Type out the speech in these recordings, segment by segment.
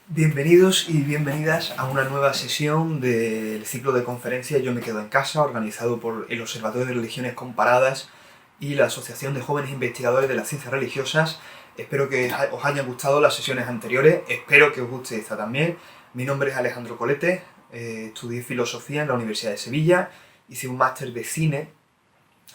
Bienvenidos y bienvenidas a una nueva sesión del ciclo de conferencias Yo me quedo en casa, organizado por el Observatorio de Religiones Comparadas y la Asociación de Jóvenes Investigadores de las Ciencias Religiosas. Espero que os hayan gustado las sesiones anteriores, espero que os guste esta también. Mi nombre es Alejandro Colete, estudié Filosofía en la Universidad de Sevilla, hice un máster de cine,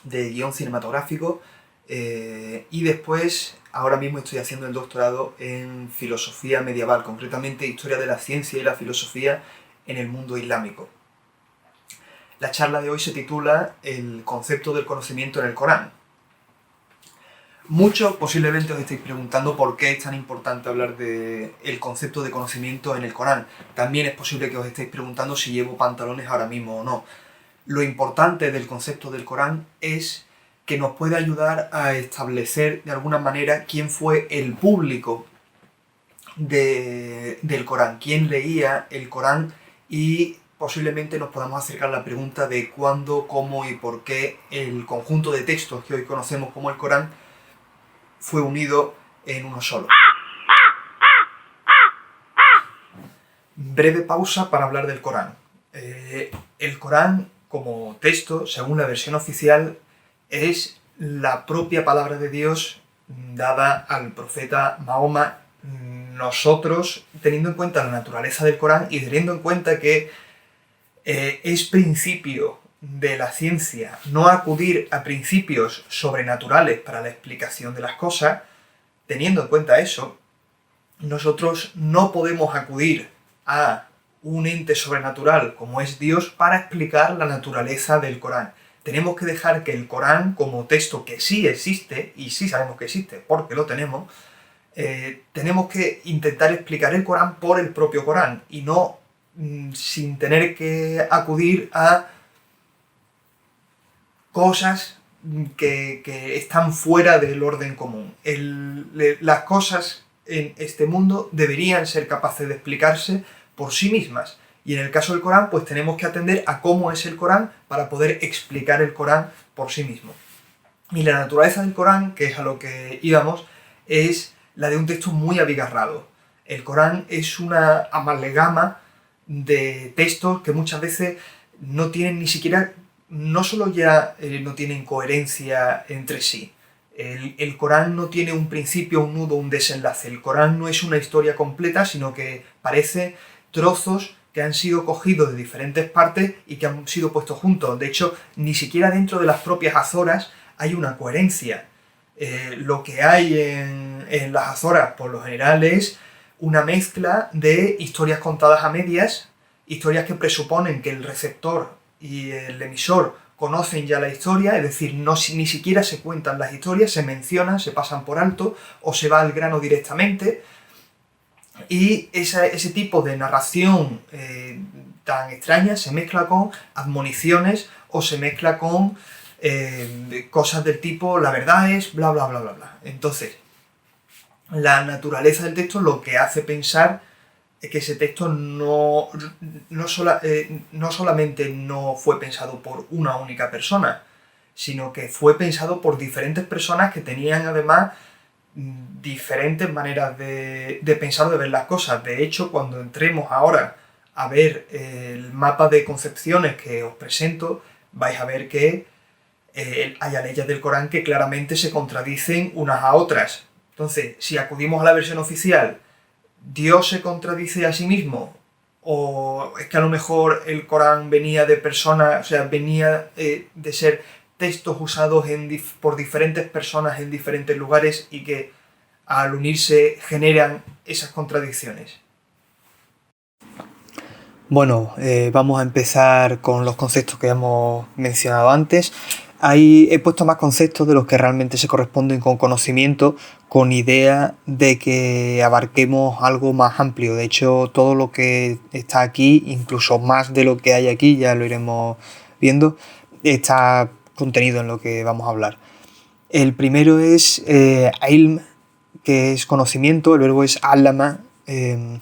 de guión cinematográfico, y después, ahora mismo estoy haciendo el doctorado en Filosofía Medieval, concretamente Historia de la Ciencia y la Filosofía en el mundo islámico. La charla de hoy se titula El concepto del conocimiento en el Corán. Muchos posiblemente os estéis preguntando por qué es tan importante hablar del concepto de conocimiento en el Corán. También es posible que os estéis preguntando si llevo pantalones ahora mismo o no. Lo importante del concepto del Corán es que nos puede ayudar a establecer de alguna manera quién fue el público del Corán, quién leía el Corán, y posiblemente nos podamos acercar a la pregunta de cuándo, cómo y por qué el conjunto de textos que hoy conocemos como el Corán fue unido en uno solo. Breve pausa para hablar del Corán. El Corán, como texto, según la versión oficial, es la propia palabra de Dios dada al profeta Mahoma. Nosotros, teniendo en cuenta la naturaleza del Corán y teniendo en cuenta que es principio de la ciencia no acudir a principios sobrenaturales para la explicación de las cosas, teniendo en cuenta eso, nosotros no podemos acudir a un ente sobrenatural como es Dios para explicar la naturaleza del Corán. Tenemos que dejar que el Corán, como texto que sí existe, y sí sabemos que existe porque lo tenemos que intentar explicar el Corán por el propio Corán y no sin tener que acudir a cosas que están fuera del orden común. Las cosas en este mundo deberían ser capaces de explicarse por sí mismas. Y en el caso del Corán, pues tenemos que atender a cómo es el Corán para poder explicar el Corán por sí mismo. Y la naturaleza del Corán, que es a lo que íbamos, es la de un texto muy abigarrado. El Corán es una amalgama de textos que muchas veces no tienen ni siquiera, no solo ya no tienen coherencia entre sí. El Corán no tiene un principio, un nudo, un desenlace. El Corán no es una historia completa, sino que parece trozos que han sido cogidos de diferentes partes y que han sido puestos juntos. De hecho, ni siquiera dentro de las propias Azoras hay una coherencia. Lo que hay en las Azoras, por lo general, es una mezcla de historias contadas a medias, historias que presuponen que el receptor y el emisor conocen ya la historia, es decir, ni siquiera se cuentan las historias, se mencionan, se pasan por alto o se va al grano directamente. Y ese tipo de narración tan extraña se mezcla con admoniciones o se mezcla con cosas del tipo la verdad es bla bla bla bla bla. Entonces, la naturaleza del texto lo que hace pensar es que ese texto no solamente no fue pensado por una única persona, sino que fue pensado por diferentes personas que tenían además diferentes maneras de pensar o de ver las cosas. De hecho, cuando entremos ahora a ver el mapa de concepciones que os presento, vais a ver que hay leyes del Corán que claramente se contradicen unas a otras. Entonces, si acudimos a la versión oficial, ¿Dios se contradice a sí mismo? ¿O es que a lo mejor el Corán venía de personas, o sea, venía de ser textos usados por diferentes personas en diferentes lugares y que al unirse generan esas contradicciones? Bueno, vamos a empezar con los conceptos que hemos mencionado antes. Ahí he puesto más conceptos de los que realmente se corresponden con conocimiento, con idea de que abarquemos algo más amplio. De hecho, todo lo que está aquí, incluso más de lo que hay aquí, ya lo iremos viendo, está contenido en lo que vamos a hablar. El primero es ilm, que es conocimiento, el verbo es allama. El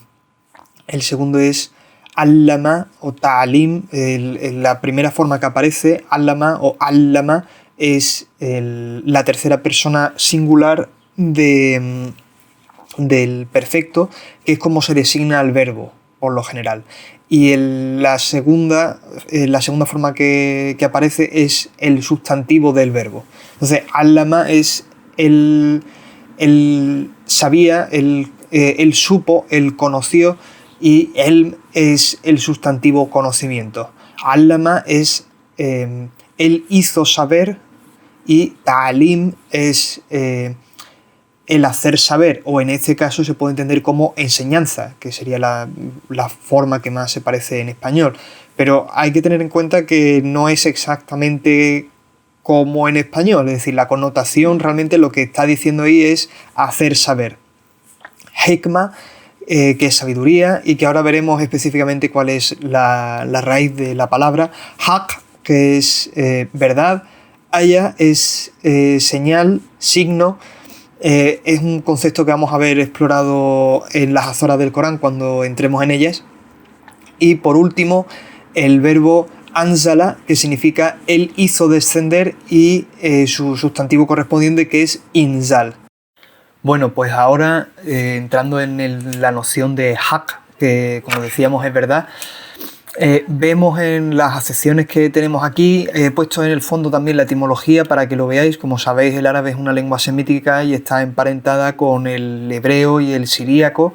segundo es allama o ta'alim, la primera forma que aparece, allama o allama, es la tercera persona singular de del perfecto, que es como se designa al verbo, por lo general. Y la segunda forma que aparece es el sustantivo del verbo. Entonces, allama es él sabía, él supo, él conoció, y él es el sustantivo conocimiento. Allama es él hizo saber, y ta'alim es el hacer saber, o en este caso se puede entender como enseñanza, que sería la forma que más se parece en español. Pero hay que tener en cuenta que no es exactamente como en español, es decir, la connotación realmente lo que está diciendo ahí es hacer saber. Hikma, que es sabiduría, y que ahora veremos específicamente cuál es la raíz de la palabra. Haq, que es verdad. Aya es señal, signo. Es un concepto que vamos a ver explorado en las azoras del Corán cuando entremos en ellas. Y por último, el verbo anzala, que significa él hizo descender, y su sustantivo correspondiente, que es inzal. Bueno, pues ahora entrando en la noción de haq, que como decíamos es verdad, vemos en las acepciones que tenemos aquí, he puesto en el fondo también la etimología para que lo veáis. Como sabéis, el árabe es una lengua semítica y está emparentada con el hebreo y el siríaco.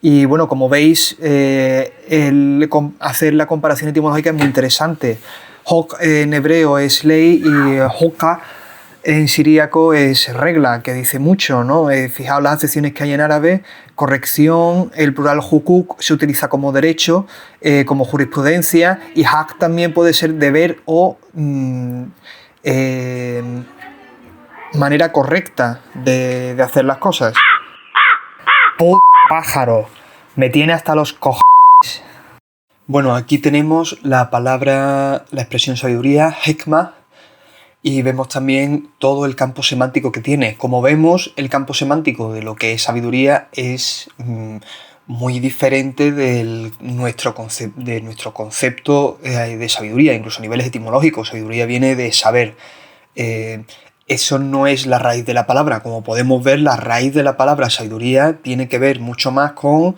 Y bueno, como veis, hacer la comparación etimológica es muy interesante. Hok en hebreo es ley, y hoka en siríaco es regla, que dice mucho, ¿no? Fijaos las acepciones que hay en árabe: corrección, el plural hukuk se utiliza como derecho, como jurisprudencia, y haq también puede ser deber o manera correcta de hacer las cosas. Pájaro, me tiene hasta los cojones. Bueno, aquí tenemos la expresión sabiduría, hikmah, y vemos también todo el campo semántico que tiene. Como vemos, el campo semántico de lo que es sabiduría es muy diferente de nuestro concepto de sabiduría, incluso a niveles etimológicos. Sabiduría viene de saber. Eso no es la raíz de la palabra. Como podemos ver, la raíz de la palabra sabiduría tiene que ver mucho más con...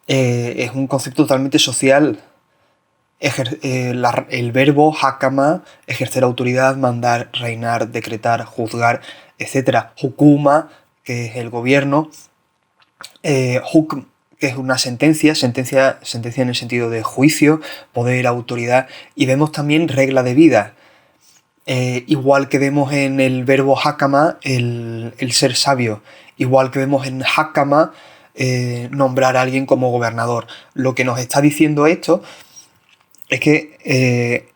es un concepto totalmente social. El verbo hakama, ejercer autoridad, mandar, reinar, decretar, juzgar, etc. Hukuma, que es el gobierno. Hukm, que es una sentencia en el sentido de juicio, poder, autoridad. Y vemos también regla de vida. Igual que vemos en el verbo hakama, el ser sabio. Igual que vemos en hakama, nombrar a alguien como gobernador. Lo que nos está diciendo esto es que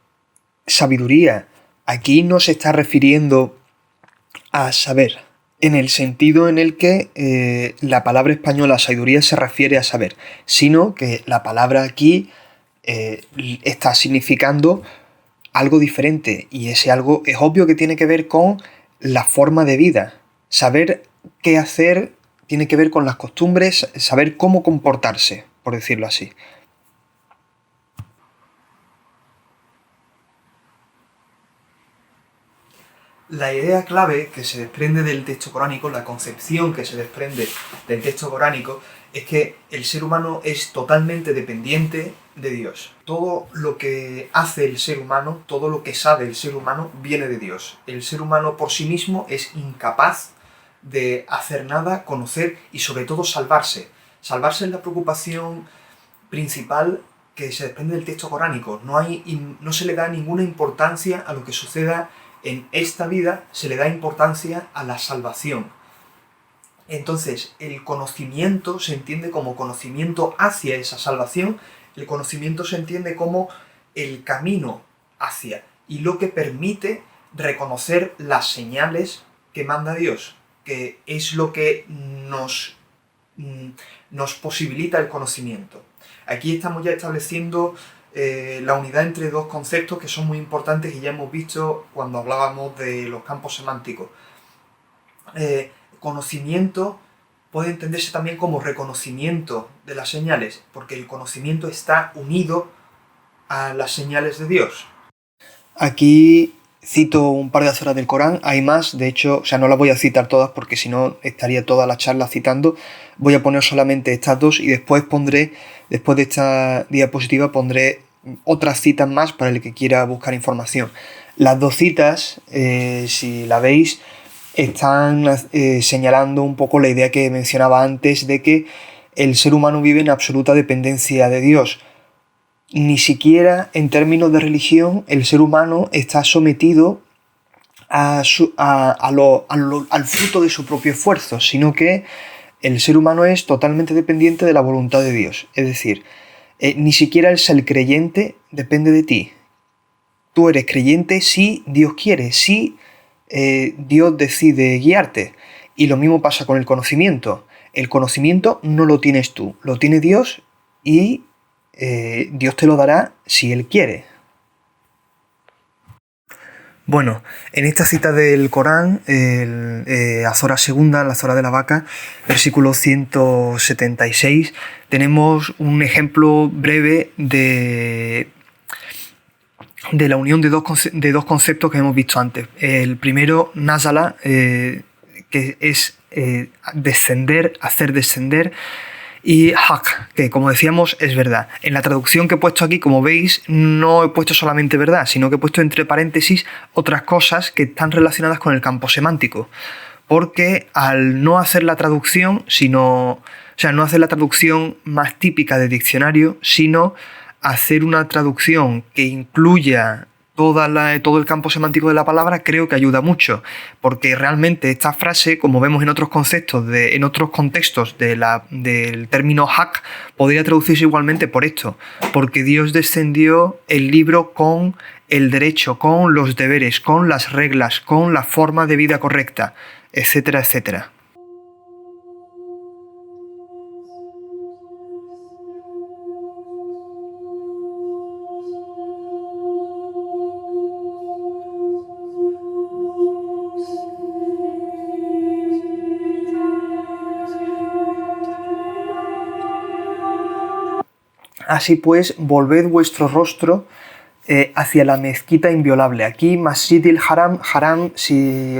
sabiduría aquí no se está refiriendo a saber, en el sentido en el que la palabra española sabiduría se refiere a saber, sino que la palabra aquí está significando algo diferente, y ese algo es obvio que tiene que ver con la forma de vida. Saber qué hacer tiene que ver con las costumbres, saber cómo comportarse, por decirlo así. La idea clave que se desprende del texto coránico, la concepción que se desprende del texto coránico, es que el ser humano es totalmente dependiente de Dios. Todo lo que hace el ser humano, todo lo que sabe el ser humano, viene de Dios. El ser humano por sí mismo es incapaz de hacer nada, conocer y sobre todo salvarse. Salvarse es la preocupación principal que se desprende del texto coránico. No se le da ninguna importancia a lo que suceda en esta vida, se le da importancia a la salvación. Entonces, el conocimiento se entiende como conocimiento hacia esa salvación, el conocimiento se entiende como el camino hacia, y lo que permite reconocer las señales que manda Dios, que es lo que nos posibilita el conocimiento. Aquí estamos ya estableciendo la unidad entre dos conceptos que son muy importantes y ya hemos visto cuando hablábamos de los campos semánticos. Conocimiento puede entenderse también como reconocimiento de las señales, porque el conocimiento está unido a las señales de Dios. Aquí cito un par de azoras del Corán, hay más, de hecho, o sea, no las voy a citar todas porque si no estaría toda la charla citando. Voy a poner solamente estas dos y después después de esta diapositiva pondré otras citas más para el que quiera buscar información. Las dos citas, si la veis, están señalando un poco la idea que mencionaba antes de que el ser humano vive en absoluta dependencia de Dios. Ni siquiera en términos de religión el ser humano está sometido al fruto de su propio esfuerzo, sino que el ser humano es totalmente dependiente de la voluntad de Dios. Es decir, ni siquiera el ser creyente depende de ti. Tú eres creyente si Dios quiere, si Dios decide guiarte. Y lo mismo pasa con el conocimiento. El conocimiento no lo tienes tú, lo tiene Dios y Dios te lo dará si Él quiere. Bueno, en esta cita del Corán, Azora segunda, la Azora de la vaca, versículo 176, tenemos un ejemplo breve de la unión de dos conceptos que hemos visto antes. El primero, nazala, que es descender, hacer descender, y haq, que como decíamos es verdad. En la traducción que he puesto aquí, como veis, no he puesto solamente verdad, sino que he puesto entre paréntesis otras cosas que están relacionadas con el campo semántico. Porque al no hacer la traducción, no hacer la traducción más típica de diccionario, sino hacer una traducción que incluya todo el campo semántico de la palabra, creo que ayuda mucho, porque realmente esta frase, como vemos en otros contextos del término haq, podría traducirse igualmente por esto, porque Dios descendió el libro con el derecho, con los deberes, con las reglas, con la forma de vida correcta, etcétera, etcétera. Así pues, volved vuestro rostro hacia la mezquita inviolable. Aquí, Masjid al-Haram, haram, si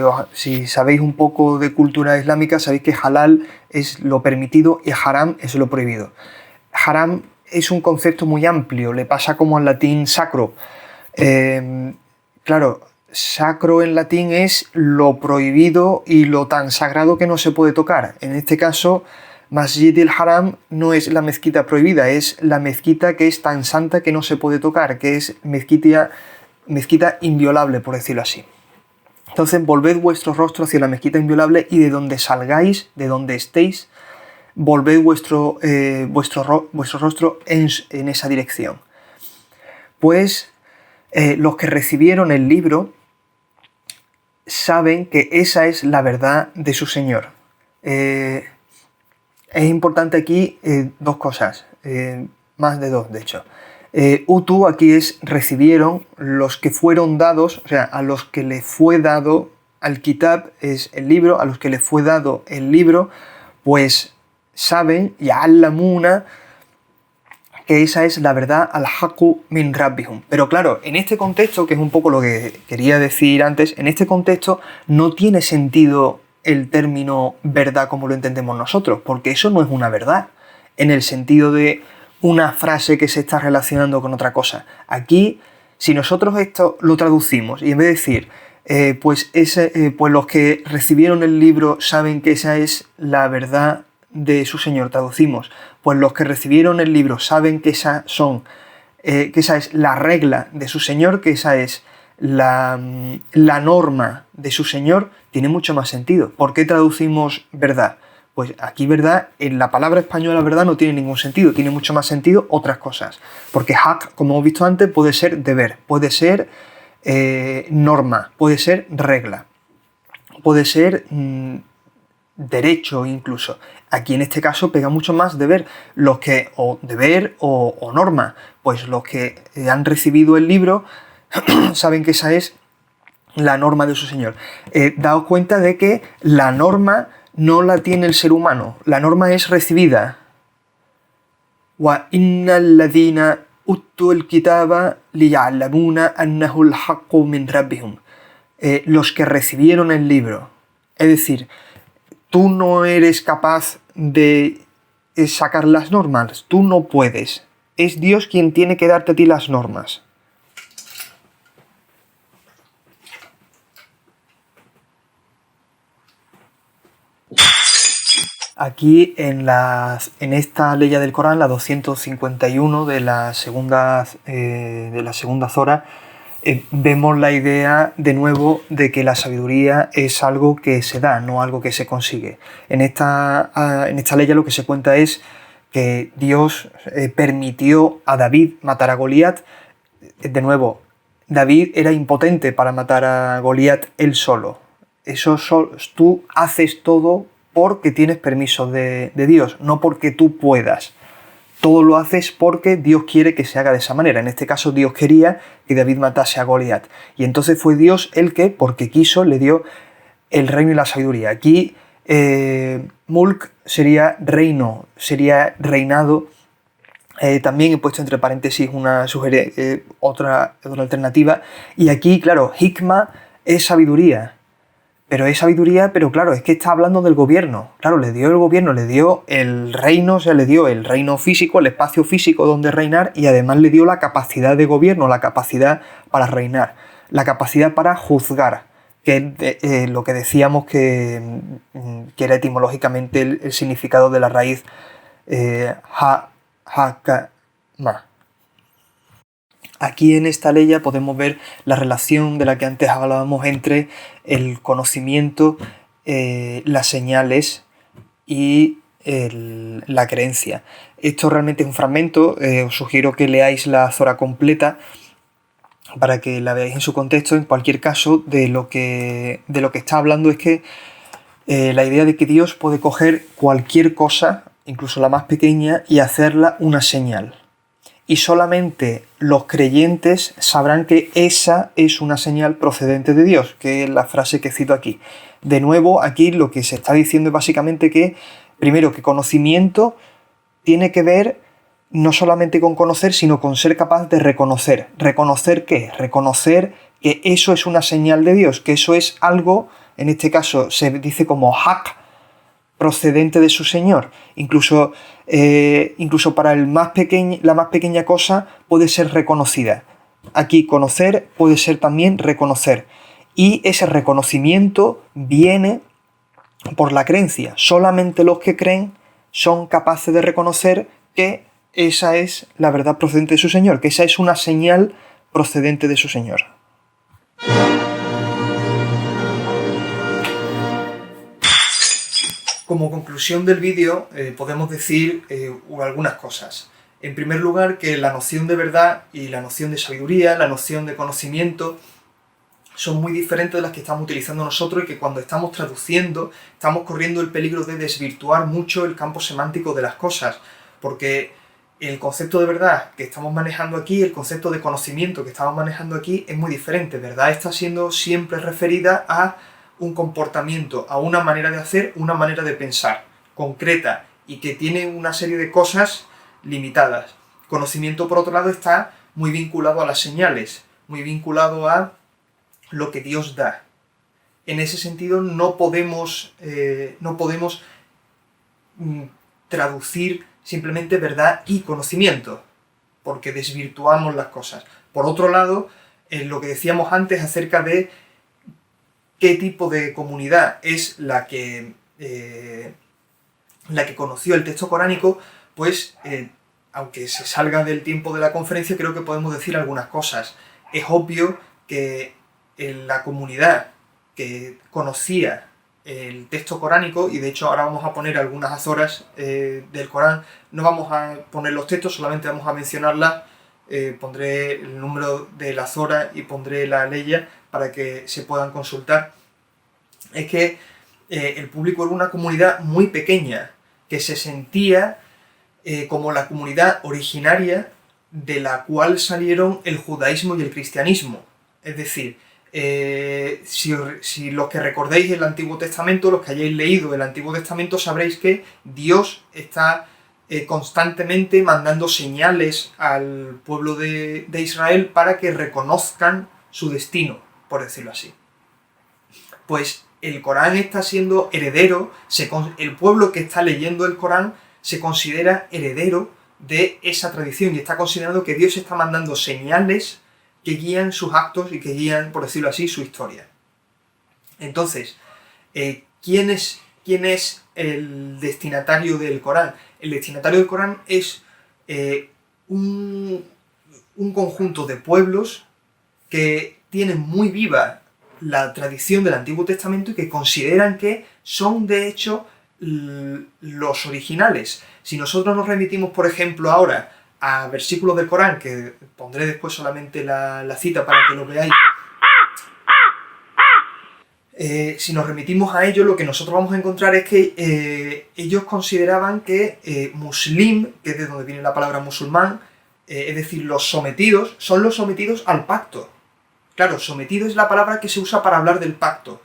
sabéis un poco de cultura islámica, sabéis que halal es lo permitido y haram es lo prohibido. Haram es un concepto muy amplio, le pasa como al latín sacro. Claro, sacro en latín es lo prohibido y lo tan sagrado que no se puede tocar. En este caso, Masjid al-Haram no es la mezquita prohibida, es la mezquita que es tan santa que no se puede tocar, que es mezquita inviolable, por decirlo así. Entonces, volved vuestro rostro hacia la mezquita inviolable y de donde salgáis, de donde estéis, volved vuestro rostro en esa dirección. Pues los que recibieron el libro saben que esa es la verdad de su Señor. Es importante aquí dos cosas, más de dos de hecho. Utu aquí es recibieron, los que fueron dados, o sea, a los que le fue dado, al kitab es el libro, a los que le fue dado el libro, pues saben, ya'allamuna, que esa es la verdad, al-haqqu min rabbihum. Pero claro, en este contexto, que es un poco lo que quería decir antes, en este contexto no tiene sentido el término verdad como lo entendemos nosotros, porque eso no es una verdad, en el sentido de una frase que se está relacionando con otra cosa. Aquí, si nosotros esto lo traducimos y en vez de decir, pues los que recibieron el libro saben que esa es la verdad de su Señor, traducimos, pues los que recibieron el libro saben que esa es la regla de su Señor, que esa es la norma de su Señor, tiene mucho más sentido. ¿Por qué traducimos verdad? Pues aquí verdad, en la palabra española verdad no tiene ningún sentido, tiene mucho más sentido otras cosas. Porque haq, como hemos visto antes, puede ser deber, puede ser norma, puede ser regla, puede ser derecho incluso. Aquí en este caso pega mucho más deber, o deber o norma. Pues los que han recibido el libro saben que esa es la norma de su Señor. Daos cuenta de que la norma no la tiene el ser humano, la norma es recibida. Wa innal ladhina utul kitaba liya'lamuna annahu al-haqqu min rabbihum. los que recibieron el libro. Es decir, tú no eres capaz de sacar las normas, tú no puedes. Es Dios quien tiene que darte a ti las normas. Aquí en esta ley del Corán, la 251 de la segunda Zora, vemos la idea de nuevo de que la sabiduría es algo que se da, no algo que se consigue. En esta ley lo que se cuenta es que Dios permitió a David matar a Goliat. De nuevo, David era impotente para matar a Goliat él solo. Tú haces todo porque tienes permiso de Dios, no porque tú puedas. Todo lo haces porque Dios quiere que se haga de esa manera. En este caso, Dios quería que David matase a Goliat. Y entonces fue Dios el que, porque quiso, le dio el reino y la sabiduría. Aquí, mulk sería reino, sería reinado. También he puesto entre paréntesis otra alternativa. Y aquí, claro, hikma es sabiduría. Pero claro, es que está hablando del gobierno. Claro, le dio el gobierno, le dio el reino, o sea, le dio el reino físico, el espacio físico donde reinar, y además le dio la capacidad de gobierno, la capacidad para reinar, la capacidad para juzgar, que es lo que decíamos que era etimológicamente el significado de la raíz ha-ka-ma. Aquí en esta ley podemos ver la relación de la que antes hablábamos entre el conocimiento, las señales y la creencia. Esto realmente es un fragmento, os sugiero que leáis la Zora completa para que la veáis en su contexto. En cualquier caso, de lo que está hablando es que la idea de que Dios puede coger cualquier cosa, incluso la más pequeña, y hacerla una señal. Y solamente los creyentes sabrán que esa es una señal procedente de Dios, que es la frase que cito aquí. De nuevo, aquí lo que se está diciendo es básicamente que, primero, que conocimiento tiene que ver no solamente con conocer, sino con ser capaz de reconocer. ¿Reconocer qué? Reconocer que eso es una señal de Dios, que eso es algo, en este caso se dice como haq, procedente de su Señor. Incluso para la más pequeña cosa puede ser reconocida. Aquí conocer puede ser también reconocer. Y ese reconocimiento viene por la creencia. Solamente los que creen son capaces de reconocer que esa es la verdad procedente de su Señor, que esa es una señal procedente de su Señor. Como conclusión del vídeo podemos decir algunas cosas. En primer lugar, que la noción de verdad y la noción de sabiduría, la noción de conocimiento, son muy diferentes de las que estamos utilizando nosotros, y que cuando estamos traduciendo estamos corriendo el peligro de desvirtuar mucho el campo semántico de las cosas, porque el concepto de verdad que estamos manejando aquí, el concepto de conocimiento que estamos manejando aquí es muy diferente. Verdad está siendo siempre referida a un comportamiento, a una manera de hacer, una manera de pensar, concreta, y que tiene una serie de cosas limitadas. Conocimiento, por otro lado, está muy vinculado a las señales, muy vinculado a lo que Dios da. En ese sentido no podemos traducir simplemente verdad y conocimiento, porque desvirtuamos las cosas. Por otro lado, lo que decíamos antes acerca de qué tipo de comunidad es la que conoció el texto coránico, pues aunque se salga del tiempo de la conferencia, creo que podemos decir algunas cosas. Es obvio que la comunidad que conocía el texto coránico, y de hecho ahora vamos a poner algunas azoras del Corán, no vamos a poner los textos, solamente vamos a mencionarlas, pondré el número de la azora y pondré la leya para que se puedan consultar. Es que el público era una comunidad muy pequeña, que se sentía como la comunidad originaria de la cual salieron el judaísmo y el cristianismo. Es decir, si los que recordéis el Antiguo Testamento, los que hayáis leído el Antiguo Testamento, sabréis que Dios está constantemente mandando señales al pueblo de Israel para que reconozcan su destino, por decirlo así. pues el Corán está siendo heredero, el pueblo que está leyendo el Corán se considera heredero de esa tradición y está considerando que Dios está mandando señales que guían sus actos y que guían, por decirlo así, su historia. Entonces, ¿quién es el destinatario del Corán? El destinatario del Corán es un conjunto de pueblos que tienen muy viva la tradición del Antiguo Testamento y que consideran que son, de hecho, los originales. Si nosotros nos remitimos, por ejemplo, ahora a versículos del Corán, que pondré después solamente la cita para que lo veáis, si nos remitimos a ello, lo que nosotros vamos a encontrar es que ellos consideraban que muslim, que es de donde viene la palabra musulmán, es decir, los sometidos, son los sometidos al pacto. Claro, sometido es la palabra que se usa para hablar del pacto.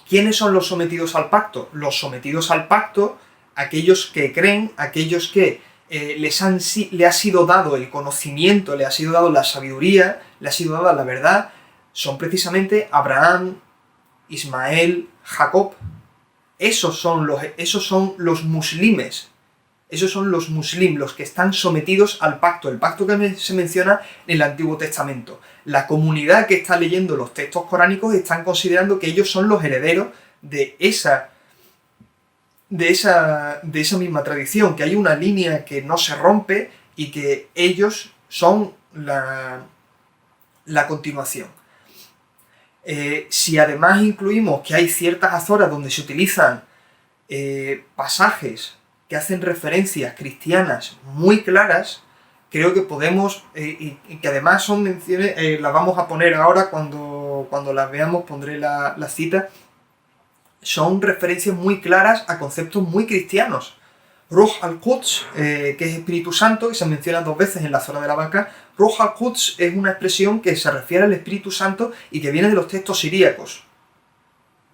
¿Quiénes son los sometidos al pacto? Los sometidos al pacto, aquellos que creen, aquellos que le ha sido dado el conocimiento, le ha sido dado la sabiduría, le ha sido dada la verdad, son precisamente Abraham, Ismael, Jacob. Esos son los muslimes. Esos son los muslim, los que están sometidos al pacto, el pacto que se menciona en el Antiguo Testamento. La comunidad que está leyendo los textos coránicos están considerando que ellos son los herederos de esa misma tradición, que hay una línea que no se rompe y que ellos son la continuación. Si además incluimos que hay ciertas azoras donde se utilizan pasajes que hacen referencias cristianas muy claras, creo que podemos, y que además son menciones, las vamos a poner ahora cuando las veamos, pondré la cita, son referencias muy claras a conceptos muy cristianos. Ruh al-Quds, que es Espíritu Santo, que se menciona 2 veces en la Zora de la Vaca. Ruh al-Quds es una expresión que se refiere al Espíritu Santo y que viene de los textos siríacos,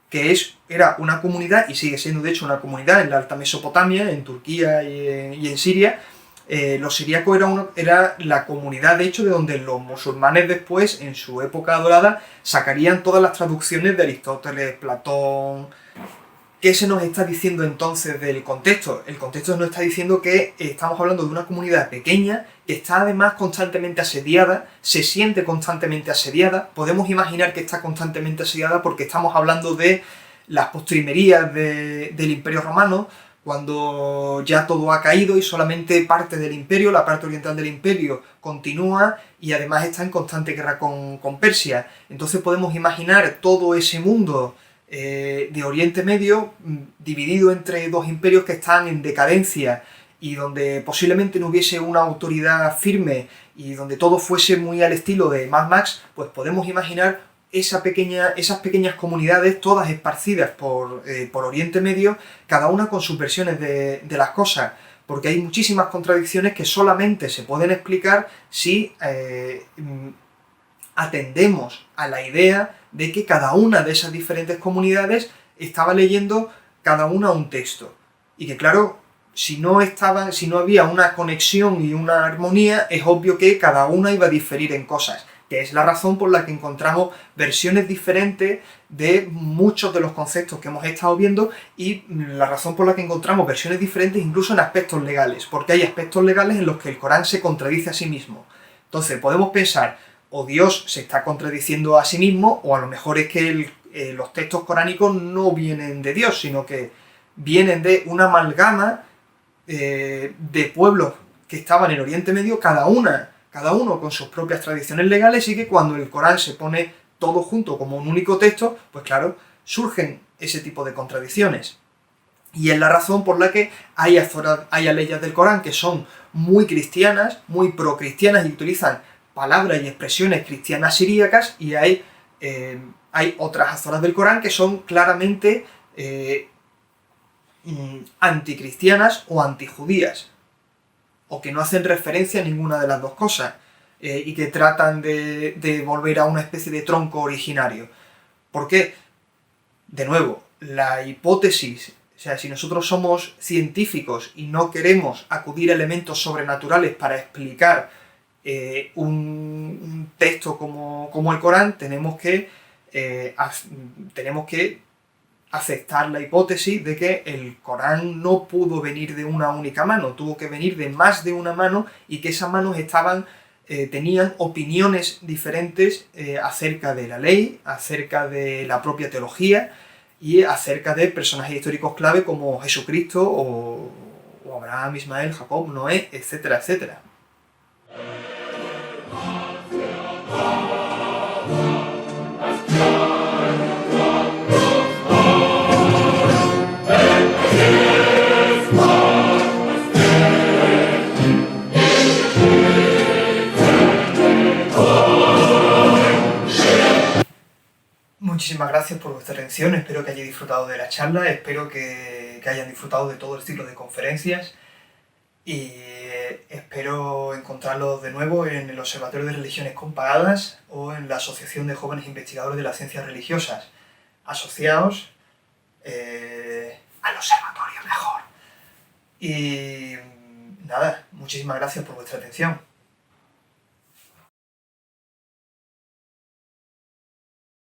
que era una comunidad, y sigue siendo de hecho una comunidad en la Alta Mesopotamia, en Turquía y en Siria. Los siríacos era la comunidad, de hecho, de donde los musulmanes después, en su época dorada, sacarían todas las traducciones de Aristóteles, Platón. ¿Qué se nos está diciendo entonces del contexto? El contexto nos está diciendo que estamos hablando de una comunidad pequeña que está además constantemente asediada, se siente constantemente asediada. Podemos imaginar que está constantemente asediada porque estamos hablando de las postrimerías del Imperio Romano, cuando ya todo ha caído y solamente parte del imperio, la parte oriental del imperio, continúa y además está en constante guerra con Persia. Entonces podemos imaginar todo ese mundo de Oriente Medio dividido entre 2 imperios que están en decadencia y donde posiblemente no hubiese una autoridad firme y donde todo fuese muy al estilo de Mad Max, pues podemos imaginar esas pequeñas comunidades todas esparcidas por Oriente Medio, cada una con sus versiones de las cosas, porque hay muchísimas contradicciones que solamente se pueden explicar si atendemos a la idea de que cada una de esas diferentes comunidades estaba leyendo cada una un texto. Y que claro, si no había una conexión y una armonía, es obvio que cada una iba a diferir en cosas, que es la razón por la que encontramos versiones diferentes de muchos de los conceptos que hemos estado viendo y la razón por la que encontramos versiones diferentes incluso en aspectos legales, porque hay aspectos legales en los que el Corán se contradice a sí mismo. Entonces podemos pensar, o Dios se está contradiciendo a sí mismo, o a lo mejor es que los textos coránicos no vienen de Dios, sino que vienen de una amalgama de pueblos que estaban en Oriente Medio, cada uno con sus propias tradiciones legales, y que cuando el Corán se pone todo junto como un único texto, pues claro, surgen ese tipo de contradicciones. Y es la razón por la que hay aleyas del Corán que son muy cristianas, muy procristianas y utilizan palabras y expresiones cristianas siríacas, y hay otras azoras del Corán que son claramente anticristianas o antijudías, o que no hacen referencia a ninguna de las dos cosas, y que tratan de volver a una especie de tronco originario. Porque, de nuevo, la hipótesis, o sea, si nosotros somos científicos y no queremos acudir a elementos sobrenaturales para explicar un texto como el Corán, tenemos que tenemos que aceptar la hipótesis de que el Corán no pudo venir de una única mano, tuvo que venir de más de una mano y que esas manos tenían opiniones diferentes acerca de la ley, acerca de la propia teología y acerca de personajes históricos clave como Jesucristo o Abraham, Ismael, Jacob, Noé, etcétera, etcétera. Muchísimas gracias por vuestra atención, espero que hayáis disfrutado de la charla, espero que hayan disfrutado de todo el ciclo de conferencias y espero encontrarlos de nuevo en el Observatorio de Religiones Comparadas o en la Asociación de Jóvenes Investigadores de las Ciencias Religiosas. Asociaos al observatorio mejor. Y nada, muchísimas gracias por vuestra atención.